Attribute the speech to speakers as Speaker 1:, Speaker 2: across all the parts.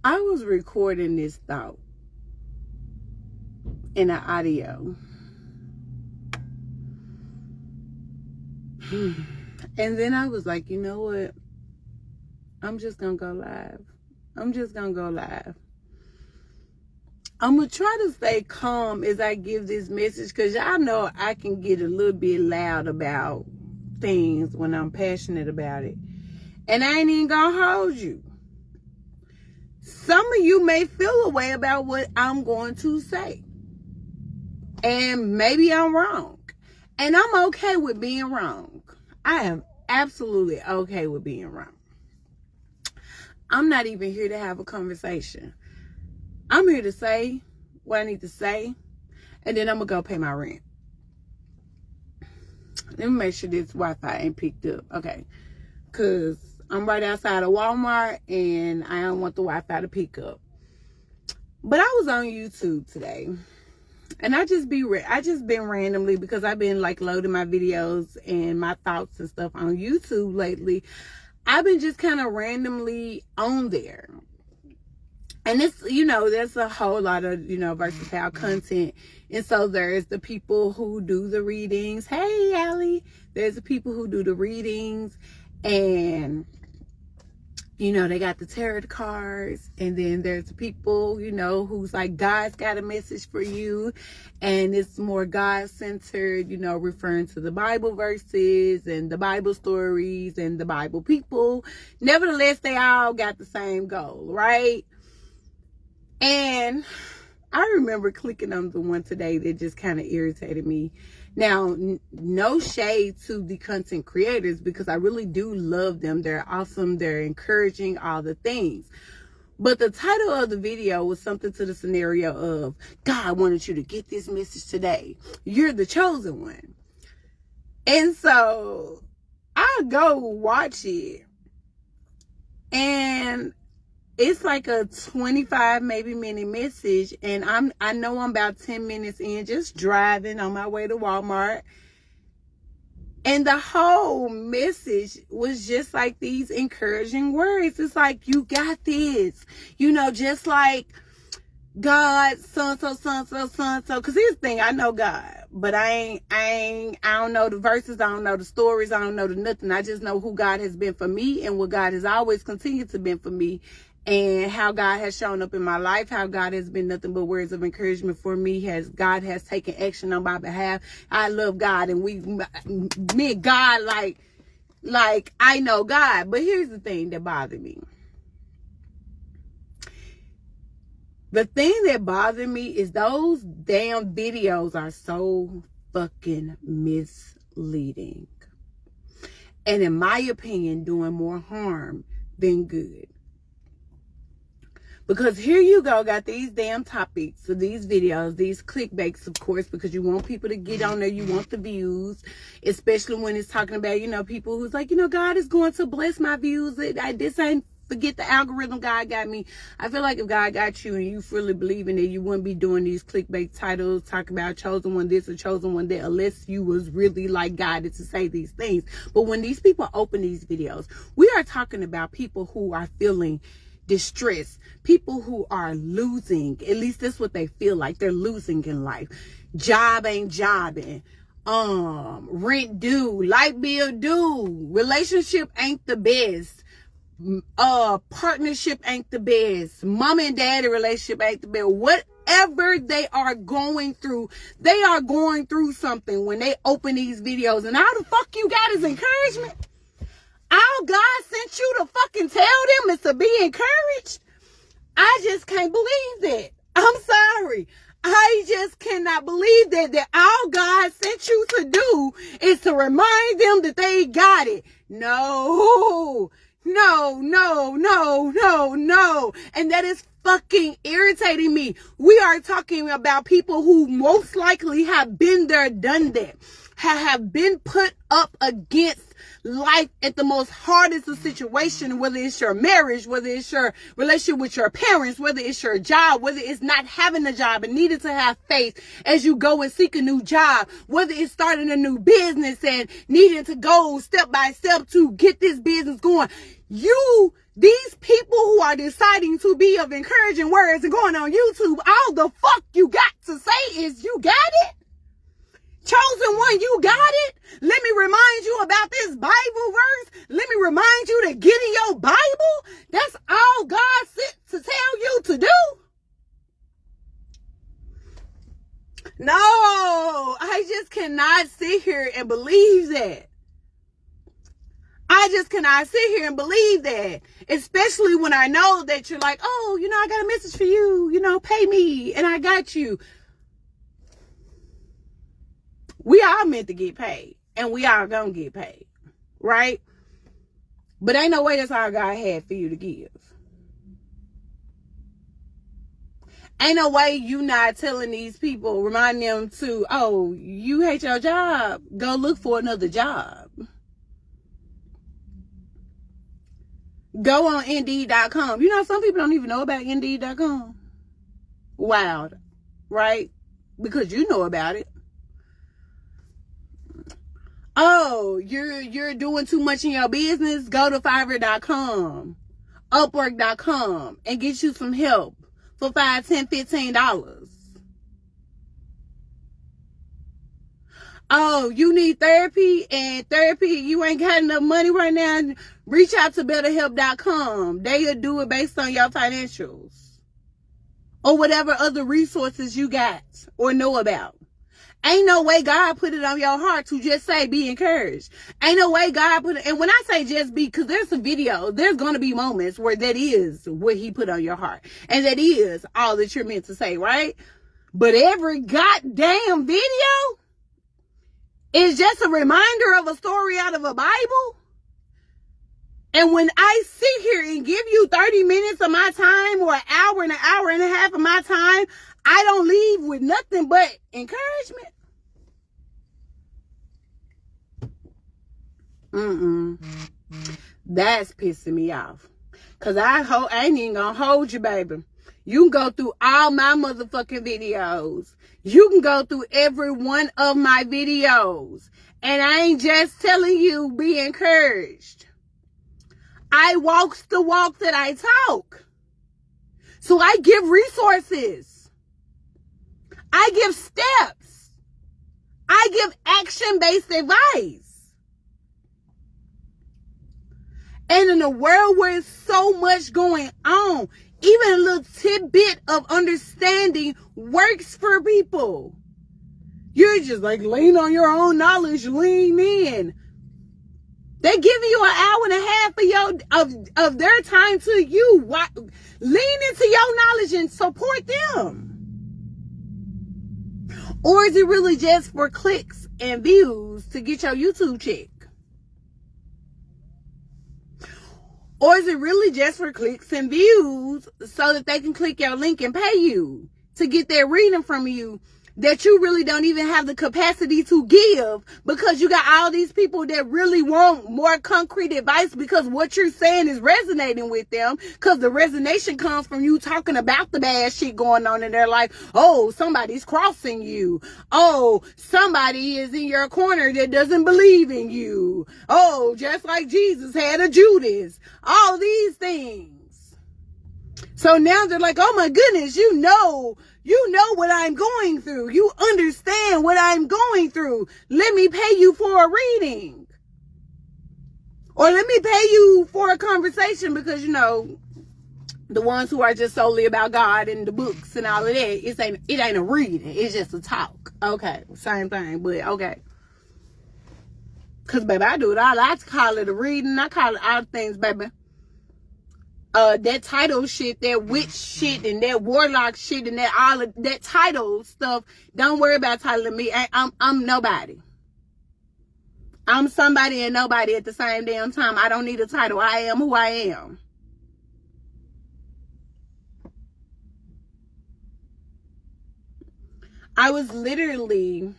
Speaker 1: I was recording this thought in an audio. And then I was like, you know what? I'm just going to go live. I'm just going to go live. I'm going to try to stay calm as I give this message, because y'all know I can get a little bit loud about things when I'm passionate about it. And I ain't even going to hold you. Some of you may feel a way about what I'm going to say. And maybe I'm wrong. And I'm okay with being wrong. I am absolutely okay with being wrong. I'm not even here to have a conversation. I'm here to say what I need to say, and then I'm going to go pay my rent. Let me make sure this Wi-Fi ain't picked up. Okay. Because I'm right outside of Walmart, and I don't want the Wi-Fi to pick up. But I was on YouTube today. And I just been randomly, because I've been like loading my videos and my thoughts and stuff on YouTube lately. I've been just kind of randomly on there. And it's, there's a whole lot of, versatile content. And so there's the people who do the readings. Hey, Allie. There's the people who do the readings. And, they got the tarot cards. And then there's the people, who's like, God's got a message for you. And it's more God-centered, referring to the Bible verses and the Bible stories and the Bible people. Nevertheless, they all got the same goal, right? And I remember clicking on the one today that just kind of irritated me. Now, no shade to the content creators, because I really do love them. They're awesome. They're encouraging, all the things. But the title of the video was something to the scenario of, God wanted you to get this message today. You're the chosen one. And so I go watch it. And it's like a 25 maybe minute message, and I know I'm about 10 minutes in, just driving on my way to Walmart. And the whole message was just like these encouraging words. It's like, you got this, just like God, so-and-so, so-and-so, so-and-so. Because here's the thing, I know God, but I don't know the verses, I don't know the stories, I don't know the nothing. I just know who God has been for me and what God has always continued to be for me. And how God has shown up in my life, how God has been nothing but words of encouragement for me. God has taken action on my behalf. I love God, and me and God, like I know God. But here's the thing that bothered me. The thing that bothered me is those damn videos are so fucking misleading. And in my opinion, doing more harm than good. Because here you go, got these damn topics, so these videos, these clickbaits, of course, because you want people to get on there, you want the views, especially when it's talking about, people who's like, God is going to bless my views. This ain't, forget the algorithm God got me. I feel like if God got you and you fully believe in it, you wouldn't be doing these clickbait titles, talking about chosen one this or chosen one that, unless you was really like guided to say these things. But when these people open these videos, we are talking about people who are feeling distress, people who are losing, at least that's what they feel like, they're losing in life. Job ain't jobbing, rent due, light bill due, relationship ain't the best, partnership ain't the best, mom and daddy relationship ain't the best. Whatever they are going through something when they open these videos. And all the fuck you got is encouragement. All God sent you to fucking tell them is to be encouraged. I just can't believe that. I'm sorry. I just cannot believe that all God sent you to do is to remind them that they got it. No. And that is fucking irritating me. We are talking about people who most likely have been there, done that, have been put up against life at the most hardest of situations, whether it's your marriage, whether it's your relationship with your parents, whether it's your job, whether it's not having a job and needing to have faith as you go and seek a new job, whether it's starting a new business and needing to go step by step to get this business going. These people who are deciding to be of encouraging words and going on YouTube, all the fuck you got to say is you got it. Chosen one, you got it. Let me remind you about this Bible verse. Let me remind you to get in your Bible. That's all God sent to tell you to do. No, I just cannot sit here and believe that. I just cannot sit here and believe that, especially when I know that you're like, oh, I got a message for you, pay me and I got you. We all meant to get paid and we all gonna get paid, right? But ain't no way that's all God had for you to give. Ain't no way you not telling these people, remind them to, oh, you hate your job, go look for another job. Go on Indeed.com. Some people don't even know about Indeed.com. Wild, right? Because you know about it. Oh, you're doing too much in your business? Go to Fiverr.com, Upwork.com, and get you some help for $5, $10, $15. Oh, you need therapy, and you ain't got enough money right now? Reach out to BetterHelp.com. They'll do it based on your financials or whatever other resources you got or know about. Ain't no way God put it on your heart to just say, be encouraged. Ain't no way God put it. And when I say just be, because there's some video, there's going to be moments where that is what he put on your heart. And that is all that you're meant to say, right? But every goddamn video is just a reminder of a story out of a Bible. And when I sit here and give you 30 minutes of my time or an hour and a half of my time, I don't leave with nothing but encouragement. That's pissing me off. Because I ain't even going to hold you, baby. You can go through all my motherfucking videos. You can go through every one of my videos. And I ain't just telling you, be encouraged. I walk the walk that I talk. So I give resources. I give steps. I give action-based advice. And in a world where there's so much going on, even a little tidbit of understanding works for people. You're just like, lean on your own knowledge, lean in. They're giving you an hour and a half of their time to you. Lean into your knowledge and support them. Or is it really just for clicks and views to get your YouTube check? Or is it really just for clicks and views so that they can click your link and pay you to get their reading from you that you really don't even have the capacity to give, because you got all these people that really want more concrete advice because what you're saying is resonating with them, because the resonation comes from you talking about the bad shit going on in their life. Oh, somebody's crossing you. Oh, somebody is in your corner that doesn't believe in you. Oh, just like Jesus had a Judas. All these things. So now they're like, oh my goodness, you know what I'm going through. You understand what I'm going through. Let me pay you for a reading. Or let me pay you for a conversation, because, the ones who are just solely about God and the books and all of that, it ain't a reading. It's just a talk. Okay, same thing, but okay. Because, baby, I do it all. I call it a reading. I call it all things, baby. That title shit, that witch shit, and that warlock shit, and that all of that title stuff. Don't worry about titling me. I'm nobody. I'm somebody and nobody at the same damn time. I don't need a title. I am who I am. I was literally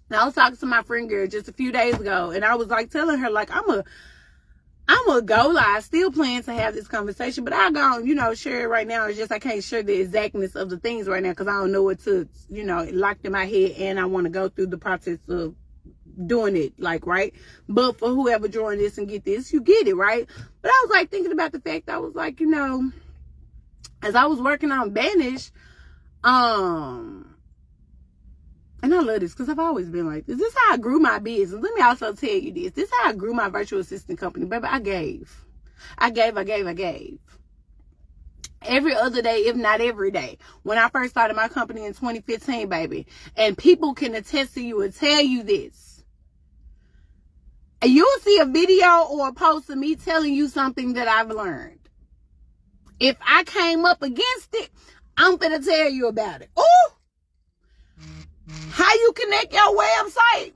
Speaker 1: And I was talking to my friend girl just a few days ago, and I was like telling her, like, I'm a go live. I still plan to have this conversation, but I go, share it right now. It's just I can't share the exactness of the things right now because I don't know what to, locked in my head, and I want to go through the process of doing it, like, right? But for whoever joined this and get this, you get it, right? But I was like thinking about the fact, I was like, as I was working on Banish, and I love this because I've always been like this. This is how I grew my business. Let me also tell you this. This is how I grew my virtual assistant company. Baby, I gave. Every other day, if not every day. When I first started my company in 2015, baby. And people can attest to you and tell you this. And you'll see a video or a post of me telling you something that I've learned. If I came up against it, I'm going to tell you about it. Ooh! How you connect your website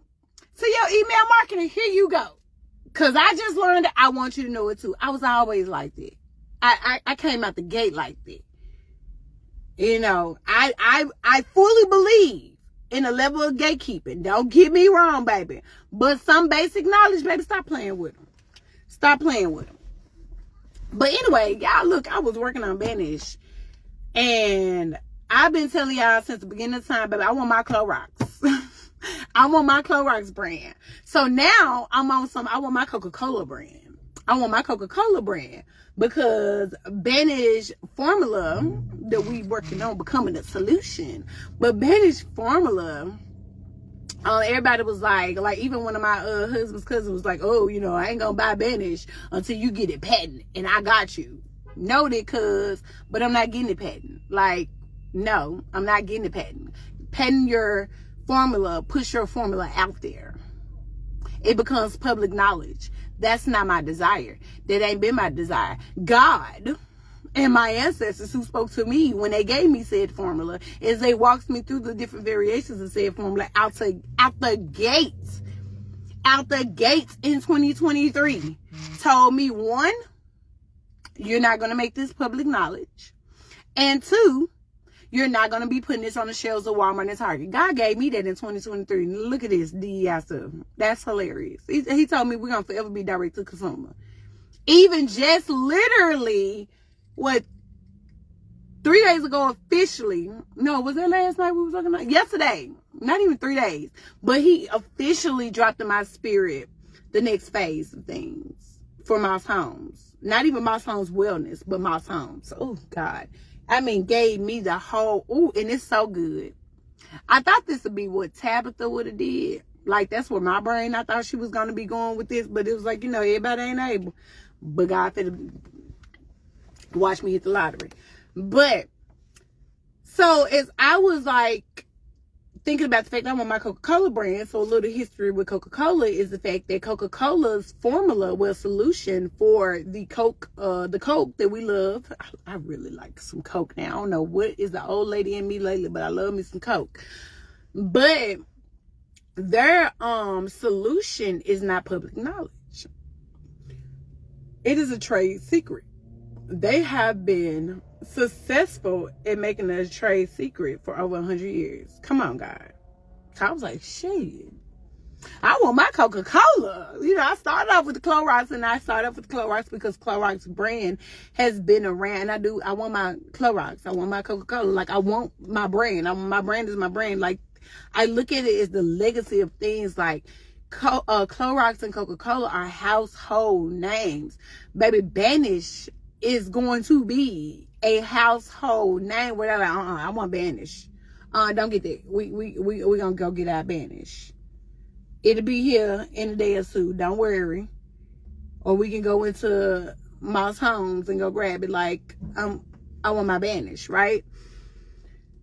Speaker 1: to your email marketing? Here you go. Because I just learned it. I want you to know it too. I was always like that. I came out the gate like that. I fully believe in a level of gatekeeping. Don't get me wrong, baby. But some basic knowledge, baby, stop playing with them. Stop playing with them. But anyway, y'all, look, I was working on Banish. And I've been telling y'all since the beginning of time, baby, I want my Clorox. I want my Clorox brand. So now I want my Coca-Cola brand. I want my Coca-Cola brand because Banish formula that we working on becoming a solution. But Banish formula, everybody was like even one of my husband's cousins was like, oh, I ain't gonna buy Banish until you get it patent. And I got you. Noted, but I'm not getting it patent. Like, no, I'm not getting it patent. Patent your formula, push your formula out there. It becomes public knowledge. That's not my desire. That ain't been my desire. God and my ancestors who spoke to me when they gave me said formula, is they walked me through the different variations of said formula out the gates in 2023. Told me, one, you're not going to make this public knowledge. And two, you're not going to be putting this on the shelves of Walmart and Target. God gave me that in 2023. Look at this DEI stuff. That's hilarious. He told me we're going to forever be direct to consumer. Even just literally, 3 days ago officially. No, was that last night we were talking about? Yesterday. Not even 3 days. But he officially dropped in my spirit the next phase of things for Moss Homes. Not even Moss Homes Wellness, but Moss Homes. Oh, God. Gave me the whole, and it's so good. I thought this would be what Tabitha would have did. Like, that's where my brain, I thought she was going to be going with this. But it was like, everybody ain't able. But God could watch me hit the lottery. But, so as I was like, thinking about the fact I want my Coca-Cola brand, so a little history with Coca-Cola is the fact that Coca-Cola's formula was solution for the Coke that we love. I really like some Coke now. I don't know what is the old lady in me lately, but I love me some Coke. But their solution is not public knowledge. It is a trade secret. They have been successful in making a trade secret for over 100 years. Come on, God. I was like, shit. I want my Coca-Cola. I started off with the Clorox, and I started off with the Clorox because Clorox brand has been around. I want my Clorox. I want my Coca-Cola. Like, I want my brand. My brand is my brand. Like, I look at it as the legacy of things like Clorox and Coca-Cola are household names. Baby, Banish is going to be a household name where they're like, I want Banish. Don't get that. We gonna go get our Banish. It'll be here in a day or two. Don't worry. Or we can go into Moss Homes and go grab it. Like, I want my Banish, right?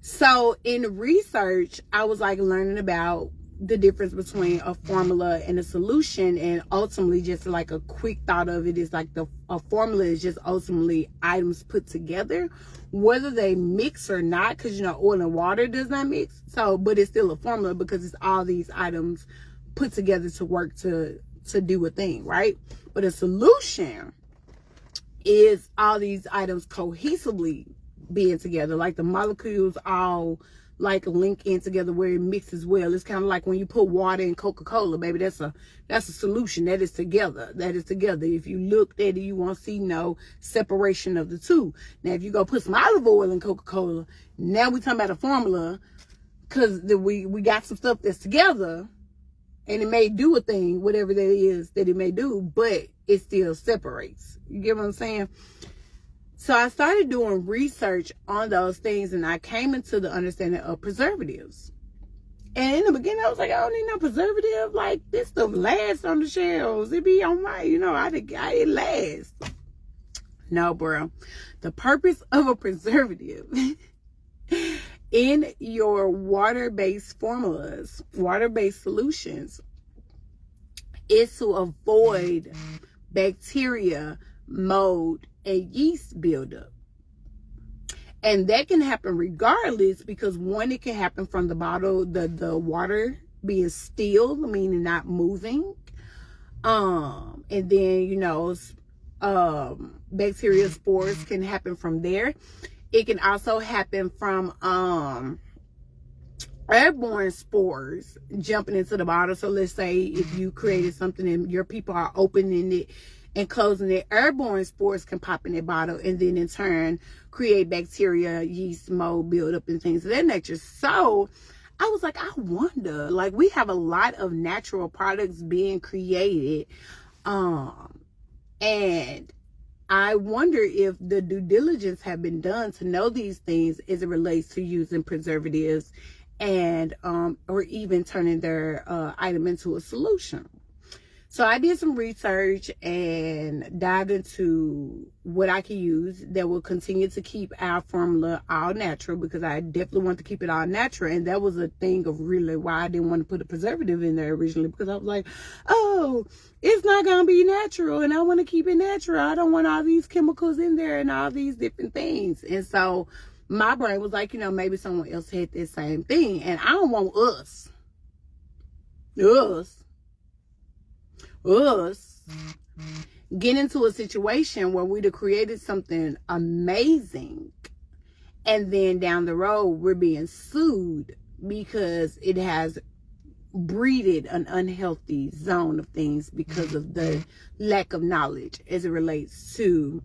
Speaker 1: So in research, I was like learning about the difference between a formula and a solution, and ultimately just like a quick thought of it is like a formula is just ultimately items put together, whether they mix or not, because oil and water does not mix, but it's still a formula because it's all these items put together to work to do a thing, right? But a solution is all these items cohesively being together, like the molecules all like link in together where it mixes well. It's kind of like when you put water in Coca-Cola, baby. That's a solution. That is together. If you looked at it, you won't see no separation of the two. Now, if you go put some olive oil in Coca-Cola, now we talking about a formula, because we got some stuff that's together, and it may do a thing, whatever that is that it may do, but it still separates. You get what I'm saying? So I started doing research on those things, and I came into the understanding of preservatives. And in the beginning, I was like, I don't need no preservative. Like, this stuff lasts on the shelves. It be on my, it lasts. No, bro. The purpose of a preservative in your water-based formulas, water-based solutions, is to avoid bacteria, mold, and yeast buildup. And that can happen regardless, because one, it can happen from the bottle, the water being still, meaning not moving. And then, bacteria spores can happen from there. It can also happen from airborne spores jumping into the bottle. So let's say if you created something and your people are opening it and closing it, airborne spores can pop in the bottle and then in turn create bacteria, yeast, mold, buildup, and things of that nature. So I was like, I wonder, like, we have a lot of natural products being created, and I wonder if the due diligence have been done to know these things as it relates to using preservatives and or even turning their item into a solution. So I did some research and dived into what I can use that will continue to keep our formula all natural, because I definitely want to keep it all natural. And that was a thing of really why I didn't want to put a preservative in there originally, because I was like, oh, it's not going to be natural and I want to keep it natural. I don't want all these chemicals in there and all these different things. And so my brain was like, maybe someone else had the same thing. And I don't want us get into a situation where we'd have created something amazing, and then down the road we're being sued because it has breeded an unhealthy zone of things because of the lack of knowledge as it relates to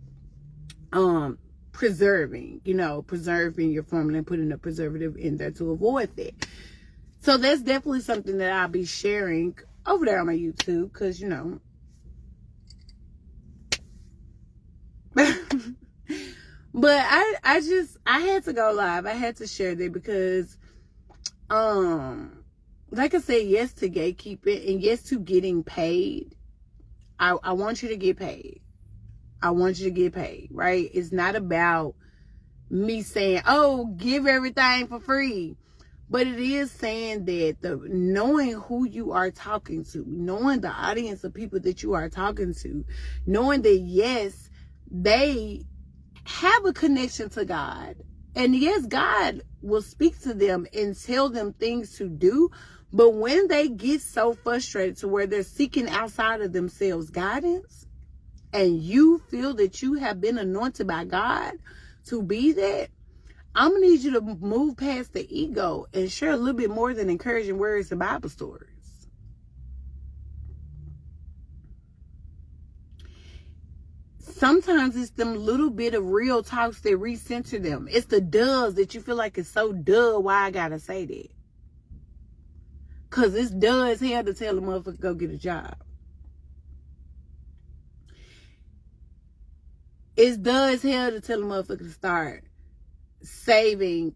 Speaker 1: preserving your formula and putting a preservative in there to avoid that. So that's definitely something that I'll be sharing over there on my YouTube, because but I had to go live. I had to share that because like I said, yes to gatekeeping and yes to getting paid. I want you to get paid. I want you to get paid, right? It's not about me saying, oh, give everything for free. But it is saying that knowing who you are talking to, knowing the audience of people that you are talking to, knowing that, yes, they have a connection to God. And yes, God will speak to them and tell them things to do. But when they get so frustrated to where they're seeking outside of themselves guidance, and you feel that you have been anointed by God to be that, I'm going to need you to move past the ego and share a little bit more than encouraging words and Bible stories. Sometimes it's them little bit of real talks that recenter them. It's the does that you feel like it's so duh why I got to say that. Because it's duh as hell to tell a motherfucker go get a job. It's duh as hell to tell a motherfucker to start saving,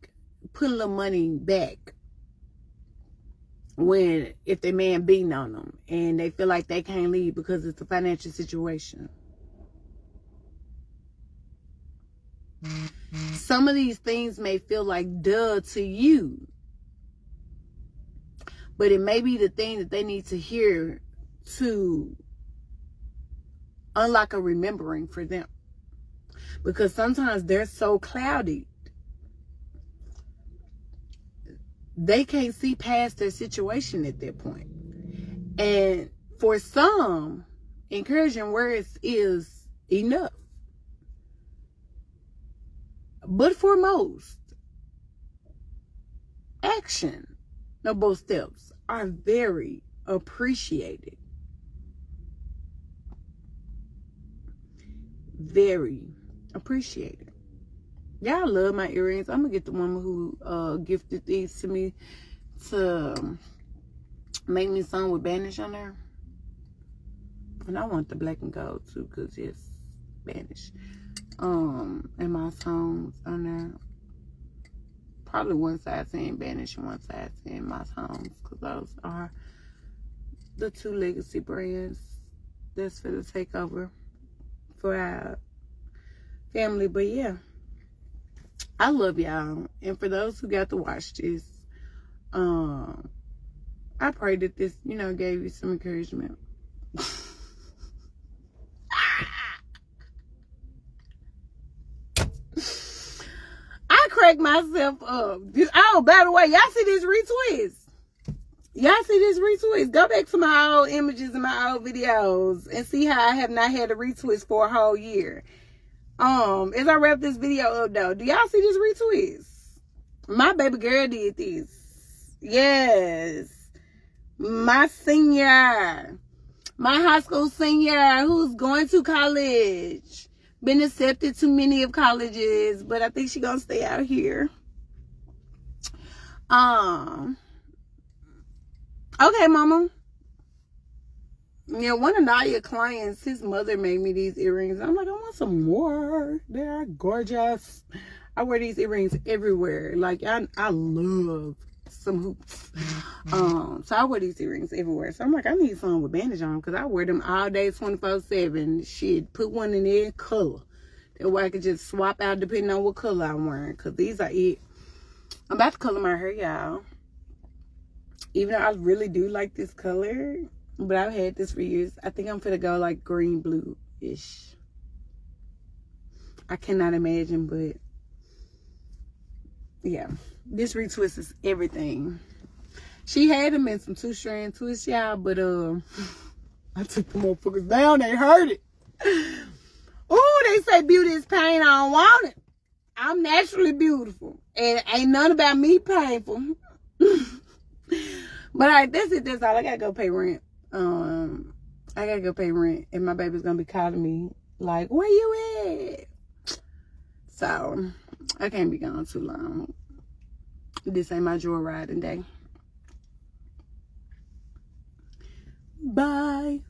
Speaker 1: put a little money back if their man beating on them and they feel like they can't leave because it's a financial situation. Some of these things may feel like duh to you, but it may be the thing that they need to hear to unlock a remembering for them, because sometimes they're so cloudy they can't see past their situation at that point. And for some, encouraging words is enough. But for most, action of both steps are very appreciated. Very appreciated. Yeah, I love my earrings. I'm gonna get the woman who gifted these to me to make me some with Banish on there. And I want the black and gold too, because it's Banish. And my songs on there. Probably one side saying Banish and one side saying my songs, because those are the two legacy brands that's for the takeover for our family. But yeah, I love y'all. And for those who got to watch this, I pray that this, gave you some encouragement. I cracked myself up. Oh, by the way, y'all see this retwist? Y'all see this retwist? Go back to my old images and my old videos and see how I have not had a retwist for a whole year. As I wrap this video up though, do y'all see this retwist? My baby girl did this. Yes. My high school senior who's going to college. Been accepted to many of colleges, but I think she's gonna stay out here. Okay, mama. Yeah, one of Nadia's clients, his mother made me these earrings. I'm like, I want some more. They're gorgeous. I wear these earrings everywhere. Like, I love some hoops. So I wear these earrings everywhere. So I'm like, I need some with bandage on, because I wear them all day 24/7. Shit, put one in every color. That way I could just swap out depending on what color I'm wearing, because these are it. I'm about to color my hair, y'all. Even though I really do like this color, but I've had this for years. I think I'm finna go like green blue-ish. I cannot imagine, but yeah. This retwist is everything. She had them in some 2-strand twists, y'all, but I took the motherfuckers down. They hurt it. Oh, they say beauty is pain. I don't want it. I'm naturally beautiful, and ain't none about me painful. But all right, that's it. That's all. I gotta go pay rent. I gotta go pay rent, and my baby's gonna be calling me like, "Where you at?" So I can't be gone too long. This ain't my joy riding day. Bye.